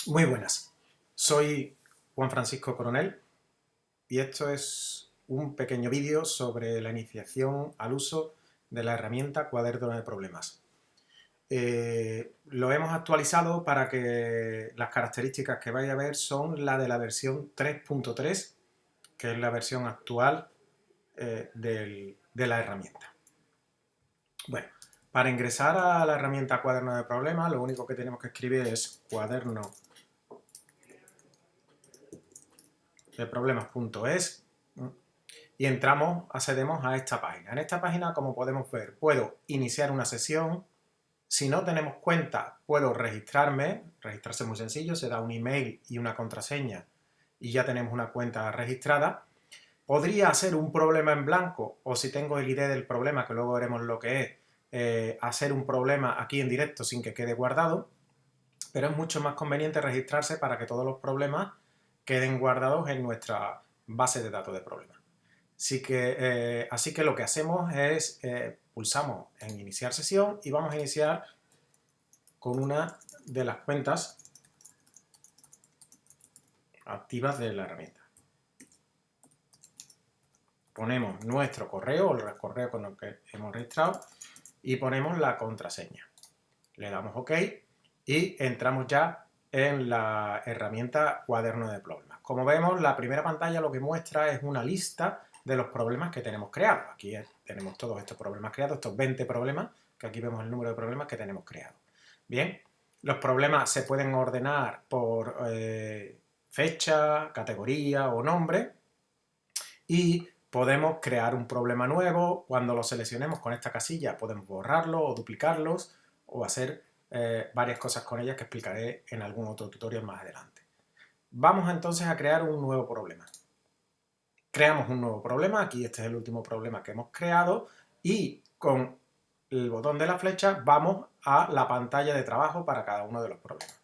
Muy buenas, soy Juan Francisco Coronel y esto es un pequeño vídeo sobre la iniciación al uso de la herramienta Cuaderno de Problemas. Lo hemos actualizado para que las características que vais a ver son la de la versión 3.3, que es la versión actual de la herramienta. Bueno, para ingresar a la herramienta Cuaderno de Problemas, lo único que tenemos que escribir es cuaderno de problemas.es y accedemos a esta página. En esta página, como podemos ver, puedo iniciar una sesión. Si no tenemos cuenta, puedo registrarse es muy sencillo, se da un email y una contraseña y ya tenemos una cuenta registrada. Podría hacer un problema en blanco, o si tengo el ID del problema, que luego veremos lo que es, hacer un problema aquí en directo sin que quede guardado, pero es mucho más conveniente registrarse para que todos los problemas queden guardados en nuestra base de datos de problemas. Así que lo que hacemos es pulsamos en iniciar sesión y vamos a iniciar con una de las cuentas activas de la herramienta. Ponemos nuestro correo o el correo con el que hemos registrado y ponemos la contraseña. Le damos OK y entramos ya en la herramienta Cuaderno de Problemas. Como vemos, la primera pantalla lo que muestra es una lista de los problemas que tenemos creados. Aquí tenemos todos estos problemas creados, estos 20 problemas, que aquí vemos el número de problemas que tenemos creados. Bien, los problemas se pueden ordenar por fecha, categoría o nombre y podemos crear un problema nuevo. Cuando lo seleccionemos con esta casilla podemos borrarlo o duplicarlos o hacer varias cosas con ellas que explicaré en algún otro tutorial más adelante. Vamos entonces a crear un nuevo problema. Creamos un nuevo problema, aquí este es el último problema que hemos creado y con el botón de la flecha vamos a la pantalla de trabajo para cada uno de los problemas.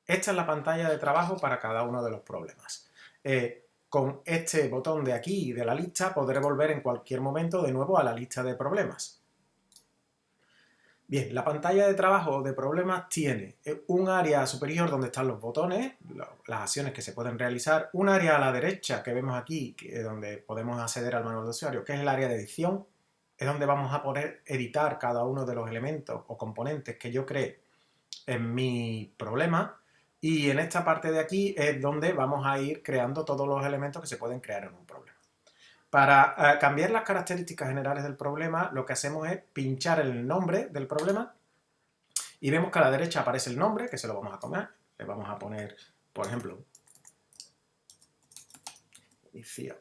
Esta es la pantalla de trabajo para cada uno de los problemas. Con este botón de aquí de la lista podré volver en cualquier momento de nuevo a la lista de problemas. Bien, la pantalla de trabajo de problemas tiene un área superior donde están los botones, las acciones que se pueden realizar, un área a la derecha que vemos aquí, donde podemos acceder al manual de usuario, que es el área de edición, es donde vamos a poder editar cada uno de los elementos o componentes que yo cree en mi problema, y en esta parte de aquí es donde vamos a ir creando todos los elementos que se pueden crear en un problema. Para cambiar las características generales del problema, lo que hacemos es pinchar el nombre del problema y vemos que a la derecha aparece el nombre, que se lo vamos a comer. Le vamos a poner, por ejemplo, iniciación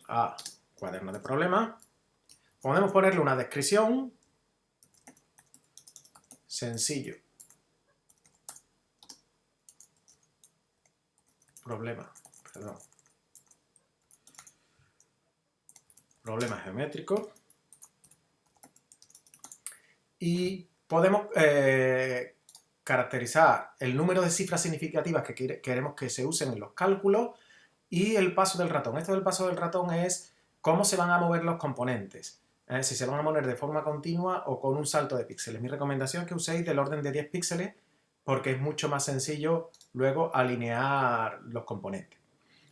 a cuaderno de problemas. Podemos ponerle una descripción, sencillo, problema geométrico. Y podemos caracterizar el número de cifras significativas que queremos que se usen en los cálculos y el paso del ratón. Esto del paso del ratón es cómo se van a mover los componentes. Si se van a mover de forma continua o con un salto de píxeles. Mi recomendación es que uséis del orden de 10 píxeles porque es mucho más sencillo luego alinear los componentes.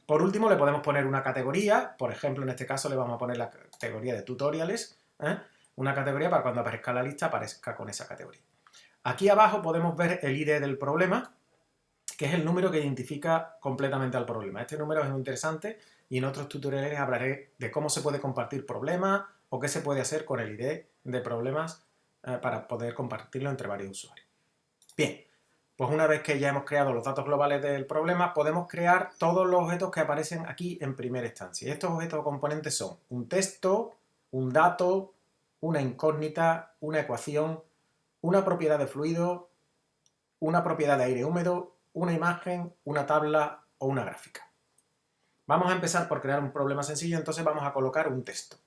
Por último, le podemos poner una categoría. Por ejemplo, en este caso le vamos a poner la categoría de tutoriales. Una categoría para cuando aparezca la lista aparezca con esa categoría. Aquí abajo podemos ver el ID del problema, que es el número que identifica completamente al problema. Este número es muy interesante y en otros tutoriales hablaré de cómo se puede compartir problemas o qué se puede hacer con el ID de problemas para poder compartirlo entre varios usuarios. Bien, pues una vez que ya hemos creado los datos globales del problema, podemos crear todos los objetos que aparecen aquí en primera instancia. Y estos objetos o componentes son un texto, un dato, una incógnita, una ecuación, una propiedad de fluido, una propiedad de aire húmedo, una imagen, una tabla o una gráfica. Vamos a empezar por crear un problema sencillo, entonces vamos a colocar un texto.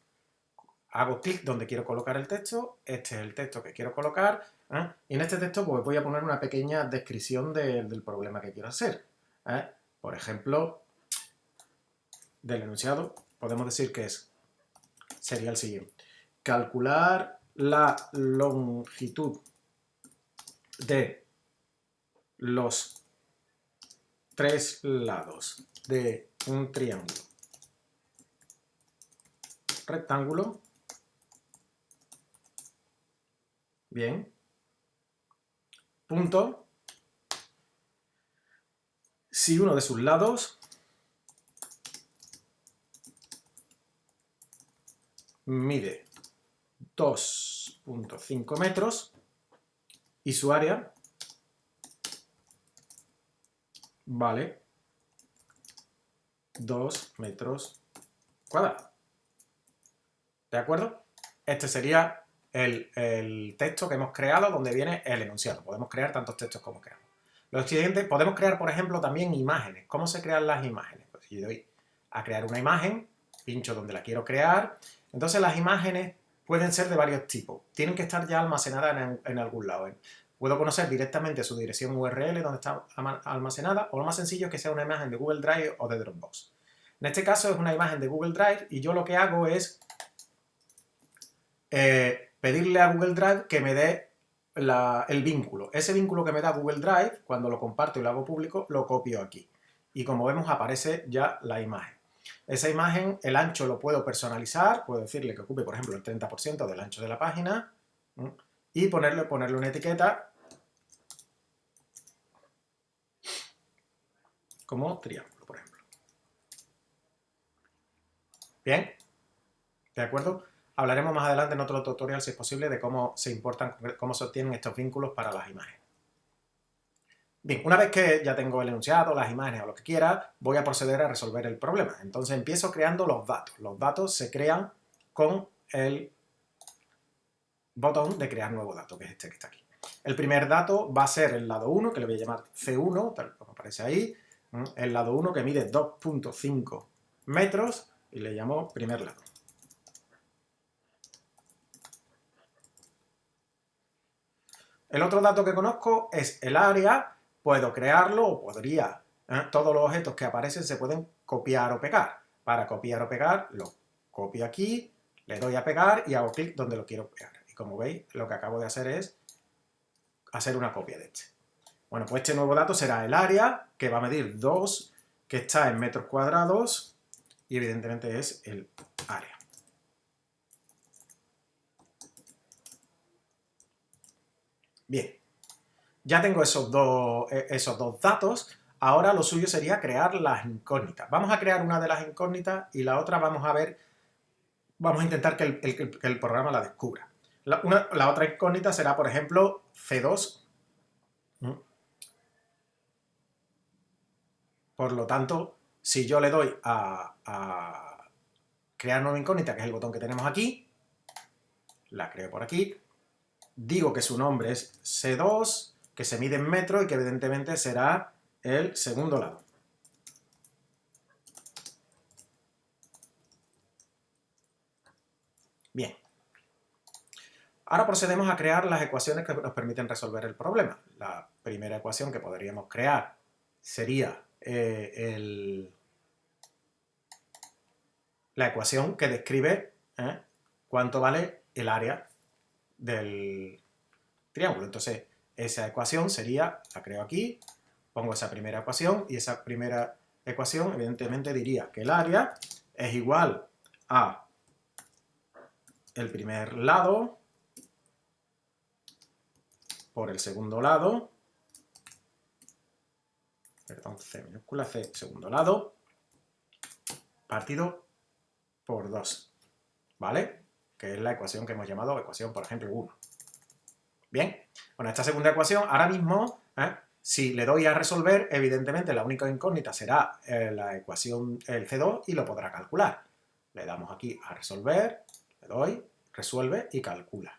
Hago clic donde quiero colocar el texto, este es el texto que quiero colocar, y en este texto pues, voy a poner una pequeña descripción del problema que quiero hacer. Por ejemplo, del enunciado podemos decir que sería el siguiente. Calcular la longitud de los tres lados de un triángulo rectángulo, bien, punto, si uno de sus lados mide 2.5 metros y su área vale 2 metros cuadrados. ¿De acuerdo? Este sería el texto que hemos creado donde viene el enunciado. Podemos crear tantos textos como queramos. Lo siguiente, podemos crear, por ejemplo, también imágenes. ¿Cómo se crean las imágenes? Pues si doy a crear una imagen, pincho donde la quiero crear. Entonces las imágenes pueden ser de varios tipos. Tienen que estar ya almacenadas en algún lado. Puedo conocer directamente su dirección URL donde está almacenada, o lo más sencillo es que sea una imagen de Google Drive o de Dropbox. En este caso es una imagen de Google Drive y yo lo que hago es pedirle a Google Drive que me dé el vínculo. Ese vínculo que me da Google Drive, cuando lo comparto y lo hago público, lo copio aquí. Y como vemos aparece ya la imagen. Esa imagen, el ancho lo puedo personalizar, puedo decirle que ocupe, por ejemplo, el 30% del ancho de la página y ponerle una etiqueta como triángulo, por ejemplo. Bien, ¿de acuerdo? Hablaremos más adelante en otro tutorial, si es posible, de cómo se importan, cómo se obtienen estos vínculos para las imágenes. Bien, una vez que ya tengo el enunciado, las imágenes o lo que quiera, voy a proceder a resolver el problema. Entonces empiezo creando los datos. Los datos se crean con el botón de crear nuevo dato, que es este que está aquí. El primer dato va a ser el lado 1, que le voy a llamar C1, tal como aparece ahí. El lado 1 que mide 2.5 metros y le llamo primer lado. El otro dato que conozco es el área. Puedo crearlo o podría. Todos los objetos que aparecen se pueden copiar o pegar. Para copiar o pegar, lo copio aquí, le doy a pegar y hago clic donde lo quiero pegar. Y como veis, lo que acabo de hacer es hacer una copia de este. Bueno, pues este nuevo dato será el área, que va a medir 2, que está en metros cuadrados, y evidentemente es el área. Bien, ya tengo esos dos datos. Ahora lo suyo sería crear las incógnitas. Vamos a crear una de las incógnitas y la otra vamos a intentar que el programa la descubra. La otra incógnita será, por ejemplo, C2. Por lo tanto, si yo le doy a crear nueva incógnita, que es el botón que tenemos aquí, la creo por aquí, digo que su nombre es C2, que se mide en metros y que evidentemente será el segundo lado. Bien. Ahora procedemos a crear las ecuaciones que nos permiten resolver el problema. La primera ecuación que podríamos crear sería la ecuación que describe cuánto vale el área del triángulo. Entonces, esa ecuación sería, la creo aquí, pongo esa primera ecuación y esa primera ecuación evidentemente diría que el área es igual a el primer lado por el segundo lado, perdón, C minúscula, C segundo lado, partido por 2, ¿vale? Que es la ecuación que hemos llamado ecuación, por ejemplo, 1. Bien, bueno, esta segunda ecuación, ahora mismo, si le doy a resolver, evidentemente la única incógnita será la ecuación, el C2, y lo podrá calcular. Le damos aquí a resolver, le doy, resuelve y calcula.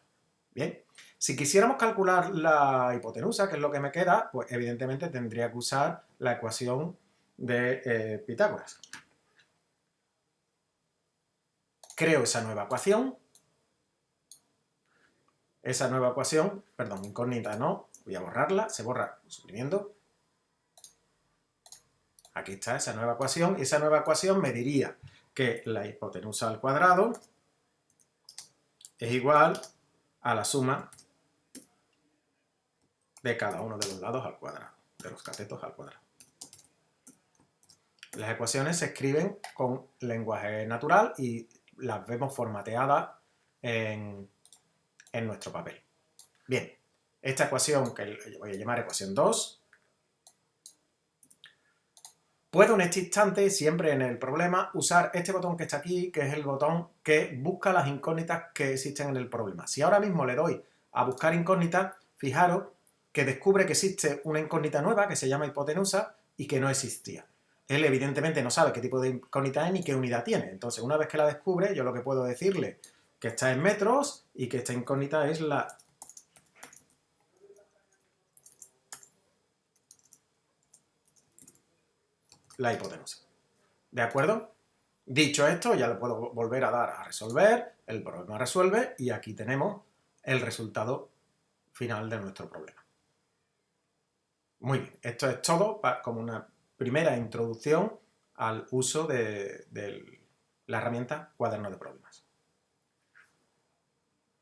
Bien, si quisiéramos calcular la hipotenusa, que es lo que me queda, pues evidentemente tendría que usar la ecuación de Pitágoras. Creo esa nueva ecuación. Esa nueva ecuación, perdón, incógnita no, voy a borrarla, se borra suprimiendo. Aquí está esa nueva ecuación, y esa nueva ecuación me diría que la hipotenusa al cuadrado es igual a la suma de cada uno de los lados al cuadrado. de los catetos al cuadrado. Las ecuaciones se escriben con lenguaje natural y las vemos formateadas en nuestro papel. Bien, esta ecuación, que voy a llamar ecuación 2, puedo en este instante, siempre en el problema, usar este botón que está aquí, que es el botón que busca las incógnitas que existen en el problema. Si ahora mismo le doy a buscar incógnitas, fijaros que descubre que existe una incógnita nueva que se llama hipotenusa y que no existía. Él evidentemente no sabe qué tipo de incógnita es ni qué unidad tiene. Entonces, una vez que la descubre, yo lo que puedo decirle que está en metros y que esta incógnita es la hipotenusa. ¿De acuerdo? Dicho esto, ya le puedo volver a dar a resolver, el problema resuelve y aquí tenemos el resultado final de nuestro problema. Muy bien, esto es todo como una primera introducción al uso de la herramienta Cuaderno de Problemas.